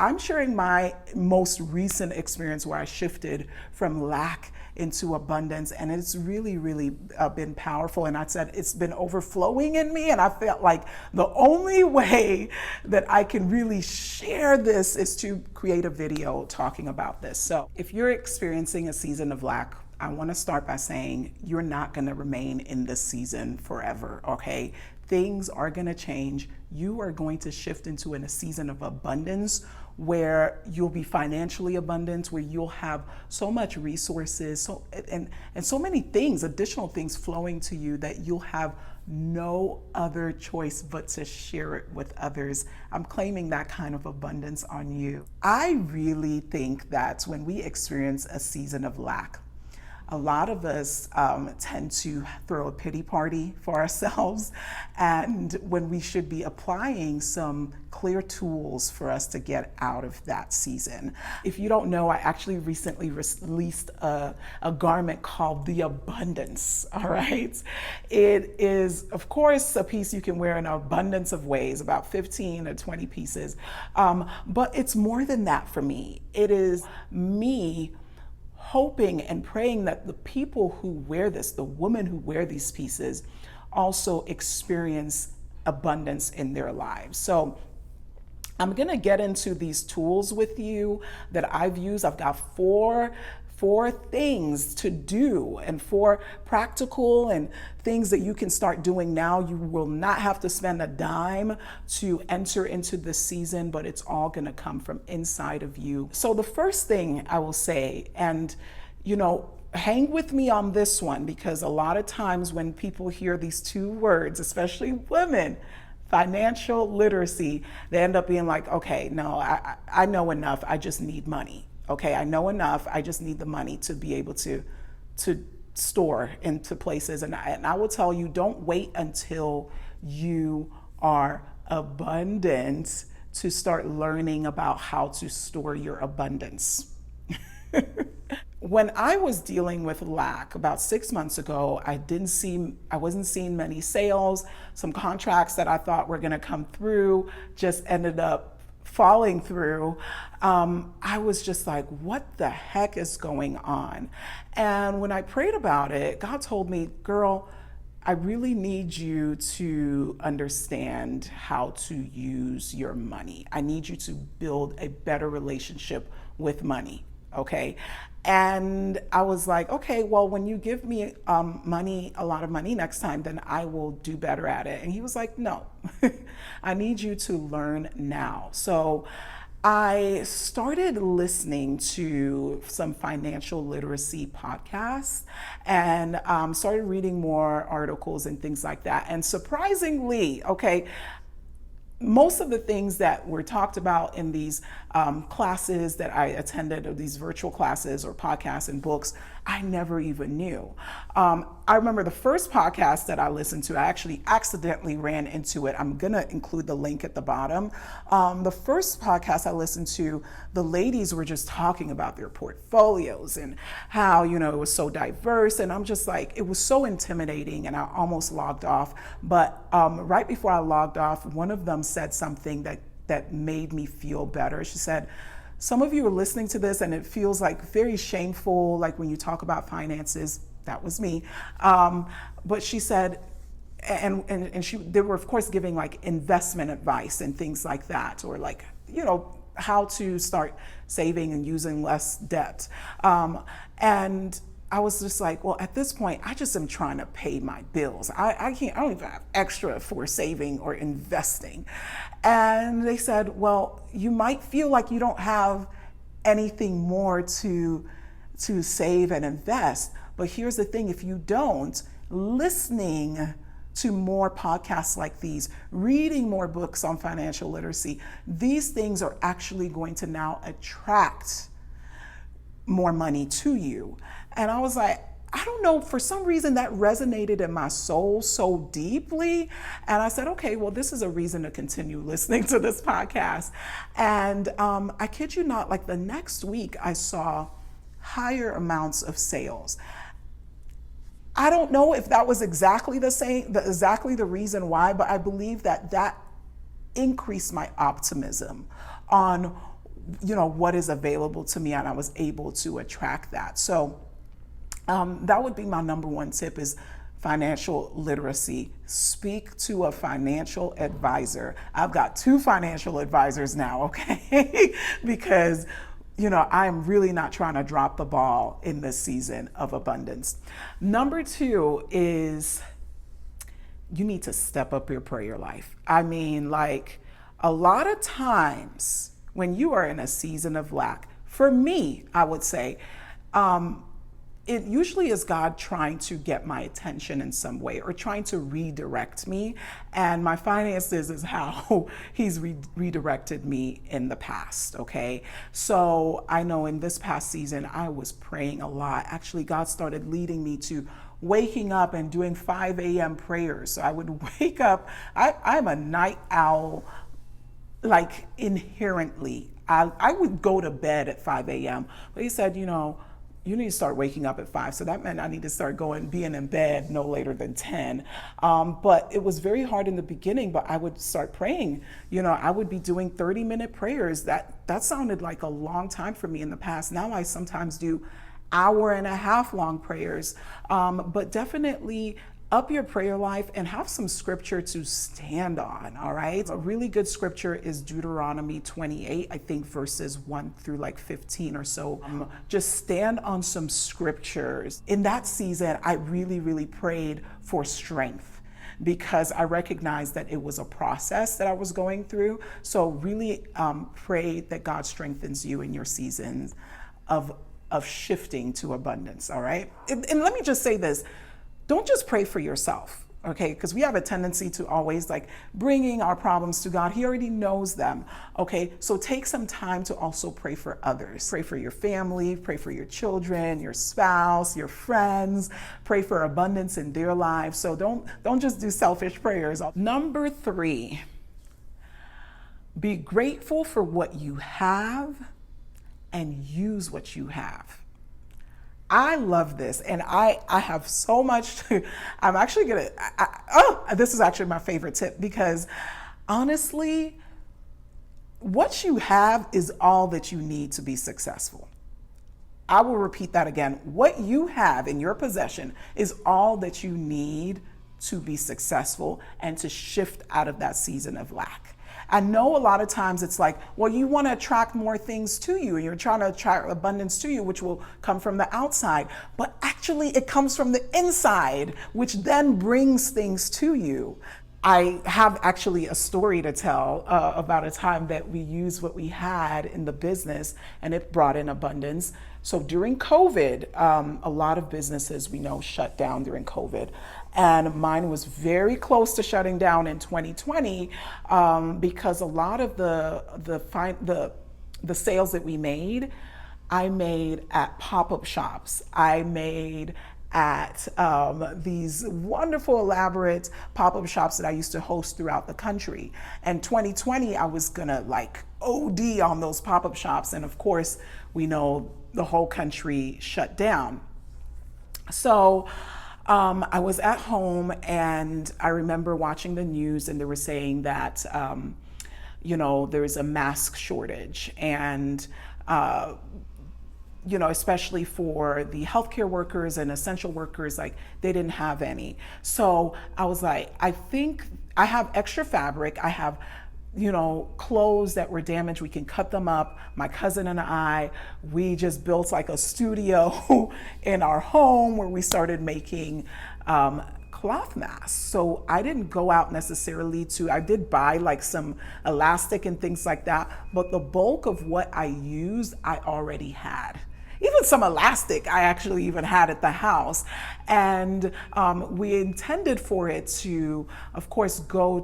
I'm sharing my most recent experience where I shifted from lack into abundance, and it's really, really been powerful. And I said it's been overflowing in me, and I felt like the only way that I can really share this is to create a video talking about this. So if you're experiencing a season of lack, I want to start by saying you're not going to remain in this season forever, okay? Things are going to change. You are going to shift into a season of abundance where you'll be financially abundant, where you'll have so much resources, and so many things, additional things flowing to you that you'll have no other choice but to share it with others. I'm claiming that kind of abundance on you. I really think that when we experience a season of lack, a lot of us tend to throw a pity party for ourselves, and when we should be applying some clear tools for us to get out of that season. If you don't know, I actually recently released a garment called the Abundance, all right? It is, of course, a piece you can wear in an abundance of ways, about 15 or 20 pieces, but it's more than that for me. It is me hoping and praying that the people who wear this, the women who wear these pieces, also experience abundance in their lives. So I'm gonna get into these tools with you that I've used. I've got four things to do, and 4 practical and things that you can start doing now. You will not have to spend a dime to enter into this season, but it's all gonna come from inside of you. So the first thing I will say, and hang with me on this one, because a lot of times when people hear these 2 words, especially women, financial literacy, they end up being like, okay, no, I know enough, I just need money. Okay, I know enough, I just need the money to be able to store into places. And I will tell you, don't wait until you are abundant to start learning about how to store your abundance. When I was dealing with lack about 6 months ago, I wasn't seeing many sales. Some contracts that I thought were gonna come through just ended up falling through. I was just like, what the heck is going on? And when I prayed about it, God told me, girl, I really need you to understand how to use your money. I need you to build a better relationship with money, okay? And I was like, okay, well, when you give me money, a lot of money next time, then I will do better at it. And he was like, no, I need you to learn now. So I started listening to some financial literacy podcasts and started reading more articles and things like that. And surprisingly, okay, most of the things that were talked about in these classes that I attended, or these virtual classes or podcasts and books, I never even knew. I remember the first podcast that I listened to, I actually accidentally ran into it. I'm gonna include the link at the bottom. The first podcast I listened to, the ladies were just talking about their portfolios and how, it was so diverse. And I'm just like, it was so intimidating, and I almost logged off. But right before I logged off, one of them said something that made me feel better. She said, some of you are listening to this and it feels like very shameful, like when you talk about finances. That was me. But she said, and they were of course giving like investment advice and things like that, or like, how to start saving and using less debt. And I was just like, well, at this point, I just am trying to pay my bills. I don't even have extra for saving or investing. And they said, well, you might feel like you don't have anything more to save and invest. But here's the thing, if you don't, listening to more podcasts like these, reading more books on financial literacy, these things are actually going to now attract more money to you. And I was like, I don't know, for some reason that resonated in my soul so deeply. And I said, okay, well, this is a reason to continue listening to this podcast. And I kid you not, like the next week I saw higher amounts of sales. I don't know if that was exactly the reason why, but I believe that increased my optimism on what is available to me, and I was able to attract that. So that would be my number one tip is financial literacy. Speak to a financial advisor. I've got 2 financial advisors now, okay? Because I'm really not trying to drop the ball in this season of abundance. Number 2 is you need to step up your prayer life. I mean, like, a lot of times when you are in a season of lack, for me, I would say, it usually is God trying to get my attention in some way or trying to redirect me. And my finances is how he's redirected me in the past, okay? So I know in this past season, I was praying a lot. Actually, God started leading me to waking up and doing 5 a.m. prayers. So I would wake up. I'm a night owl, like inherently. I would go to bed at 5 a.m. But he said, you need to start waking up at 5. So that meant I need to start being in bed no later than 10. But it was very hard in the beginning, but I would start praying. I would be doing 30-minute prayers. That sounded like a long time for me in the past. Now I sometimes do hour-and-a-half long prayers. But definitely up your prayer life and have some scripture to stand on, all right? A really good scripture is Deuteronomy 28, I think verses 1 through like 15 or so. Just stand on some scriptures. In that season, I really, really prayed for strength because I recognized that it was a process that I was going through. So really pray that God strengthens you in your seasons of shifting to abundance, all right? And let me just say this. Don't just pray for yourself, okay? Because we have a tendency to always like bringing our problems to God. He already knows them, okay? So take some time to also pray for others. Pray for your family, pray for your children, your spouse, your friends. Pray for abundance in their lives. So don't just do selfish prayers. Number 3, be grateful for what you have and use what you have. I love this, and I have so much to, I'm actually gonna, this is actually my favorite tip because honestly, what you have is all that you need to be successful. I will repeat that again. What you have in your possession is all that you need to be successful and to shift out of that season of lack. I know a lot of times it's like, well, you want to attract more things to you and you're trying to attract abundance to you, which will come from the outside. But actually it comes from the inside, which then brings things to you. I have actually a story to tell about a time that we used what we had in the business and it brought in abundance. So during COVID, a lot of businesses we know shut down during COVID. And mine was very close to shutting down in 2020 because a lot of the sales that we made, I made at pop-up shops. I made at these wonderful, elaborate pop-up shops that I used to host throughout the country. And 2020, I was gonna like OD on those pop-up shops. And of course, we know the whole country shut down. So I was at home and I remember watching the news and they were saying that, there's a mask shortage and, especially for the healthcare workers and essential workers, like they didn't have any. So I was like, I think I have extra fabric. I have, clothes that were damaged. We can cut them up. My cousin and I, we just built like a studio in our home where we started making cloth masks. So I didn't go out necessarily I did buy like some elastic and things like that, but the bulk of what I used, I already had. Even some elastic I actually even had at the house. And we intended for it to, of course, go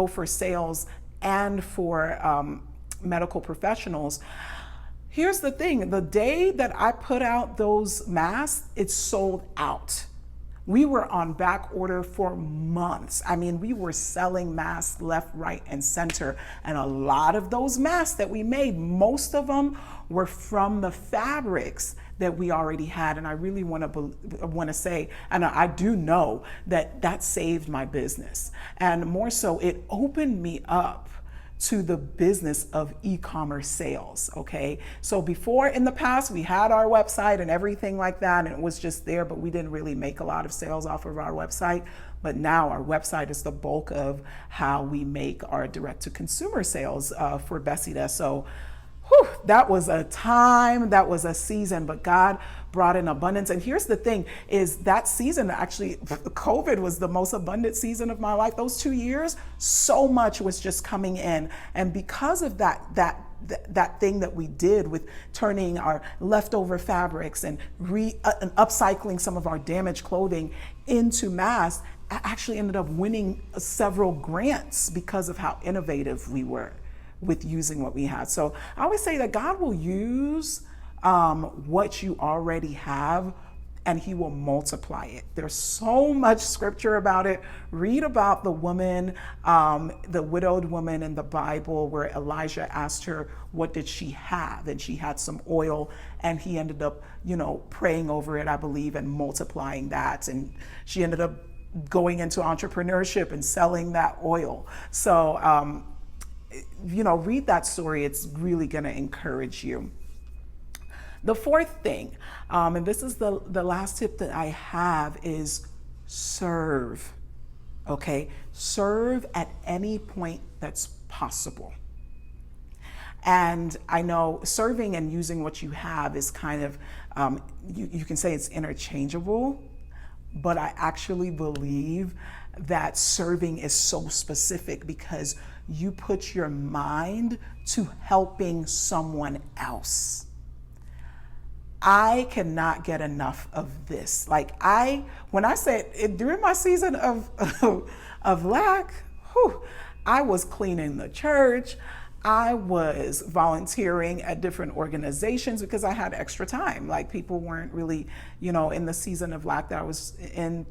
for sales and for medical professionals. Here's the thing, the day that I put out those masks, it sold out. We were on back order for months. I mean, we were selling masks left, right, and center. And a lot of those masks that we made, most of them were from the fabrics that we already had. And I really want to say, and I do know that saved my business. And more so, it opened me up to the business of e-commerce sales. Okay, so before, in the past, we had our website and everything like that, and it was just there, but we didn't really make a lot of sales off of our website. But now our website is the bulk of how we make our direct-to-consumer sales for Besida. So that was a time, that was a season, but God brought in abundance. And here's the thing, is that season, actually, COVID was the most abundant season of my life. Those 2 years, so much was just coming in. And because of that thing that we did with turning our leftover fabrics and upcycling some of our damaged clothing into masks, I actually ended up winning several grants because of how innovative we were with using what we had. So I always say that God will use what you already have, and he will multiply it. There's so much scripture about it. Read about the woman, the widowed woman in the Bible, where Elijah asked her, what did she have? And she had some oil, and he ended up, praying over it, I believe, and multiplying that. And she ended up going into entrepreneurship and selling that oil. So, read that story. It's really going to encourage you. The fourth thing, and this is the last tip that I have, is serve. Okay, serve at any point that's possible. And I know serving and using what you have is kind of, you can say it's interchangeable, but I actually believe that serving is so specific because you put your mind to helping someone else. I cannot get enough of this. When I said during my season of lack, I was cleaning the church. I was volunteering at different organizations because I had extra time. Like, people weren't really, in the season of lack that I was in,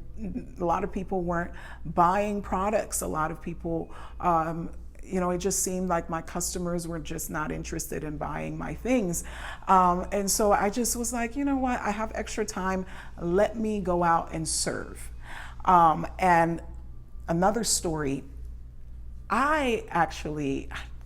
a lot of people weren't buying products. A lot of people, it just seemed like my customers were just not interested in buying my things. And so I just was like, you know what, I have extra time. Let me go out and serve. And another story,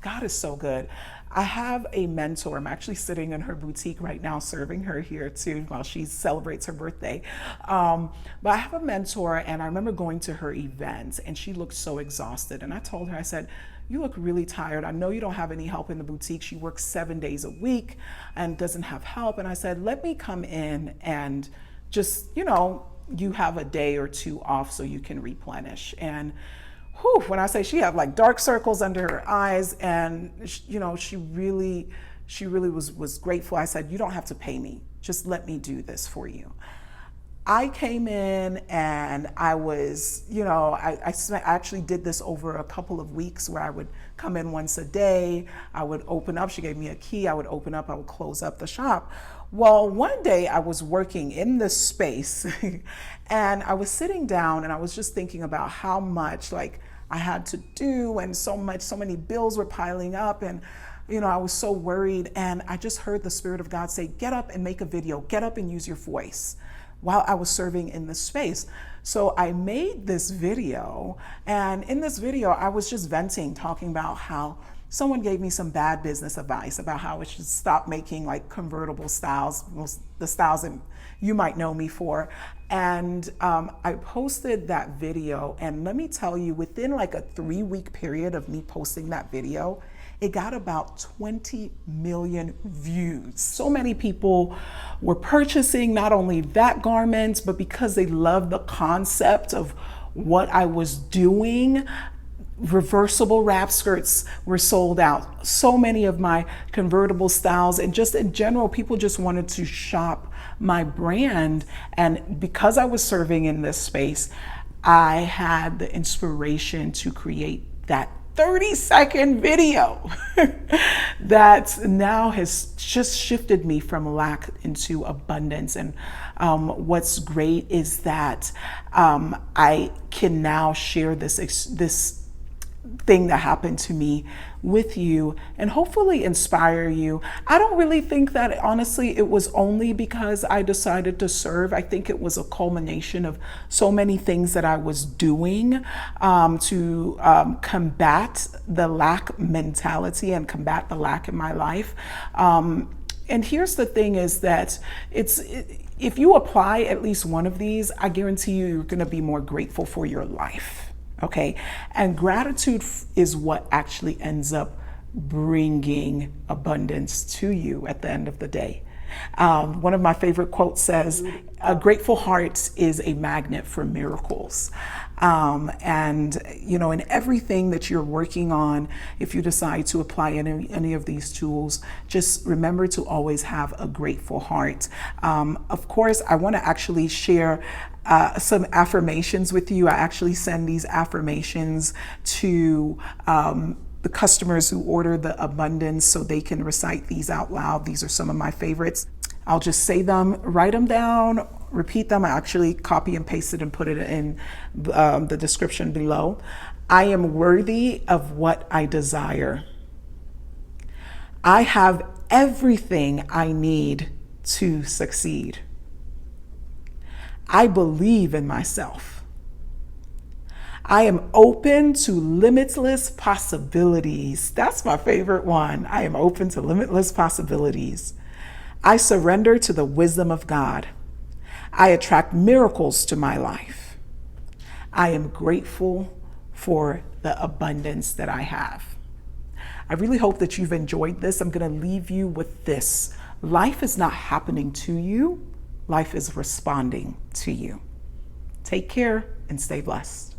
God is so good. I have a mentor. I'm actually sitting in her boutique right now, serving her here too while she celebrates her birthday. But I have a mentor, and I remember going to her events, and she looked so exhausted. And I told her, I said, you look really tired. I know you don't have any help in the boutique. She works 7 days a week and doesn't have help. And I said, let me come in and just, you have a day or two off so you can replenish. And when I say she had like dark circles under her eyes, and she really was grateful. I said, you don't have to pay me. Just let me do this for you. I came in and I was, I actually did this over a couple of weeks where I would come in once a day. I would open up. She gave me a key. I would open up. I would close up the shop. Well, one day I was working in this space and I was sitting down and I was just thinking about how much I had to do, and so many bills were piling up, and I was so worried. And I just heard the Spirit of God say, get up and make a video, get up and use your voice, while I was serving in this space. So I made this video, and in this video I was just venting, talking about how someone gave me some bad business advice about how I should stop making convertible styles, the styles that you might know me for. And I posted that video, and let me tell you, within a 3-week period of me posting that video, it got about 20 million views. So many people were purchasing not only that garment, but because they loved the concept of what I was doing. Reversible wrap skirts were sold out. So many of my convertible styles, and just in general, people just wanted to shop my brand. And because I was serving in this space, I had the inspiration to create that 30-second video that now has just shifted me from lack into abundance. And what's great is that I can now share this thing that happened to me with you and hopefully inspire you. I don't really think that honestly it was only because I decided to serve. I think it was a culmination of so many things that I was doing to combat the lack mentality and combat the lack in my life. And here's the thing is that if you apply at least one of these, I guarantee you're going to be more grateful for your life. Okay. And gratitude is what actually ends up bringing abundance to you at the end of the day. One of my favorite quotes says, a grateful heart is a magnet for miracles. And, you know, in everything that you're working on, if you decide to apply any of these tools, just remember to always have a grateful heart. Of course, I want to actually share some affirmations with you. I actually send these affirmations to the customers who order the abundance so they can recite these out loud. These are some of my favorites. I'll just say them, write them down, repeat them. I actually copy and paste it and put it in the description below. I am worthy of what I desire. I have everything I need to succeed. I believe in myself. I am open to limitless possibilities. That's my favorite one. I am open to limitless possibilities. I surrender to the wisdom of God. I attract miracles to my life. I am grateful for the abundance that I have. I really hope that you've enjoyed this. I'm going to leave you with this. Life is not happening to you. Life is responding to you. Take care and stay blessed.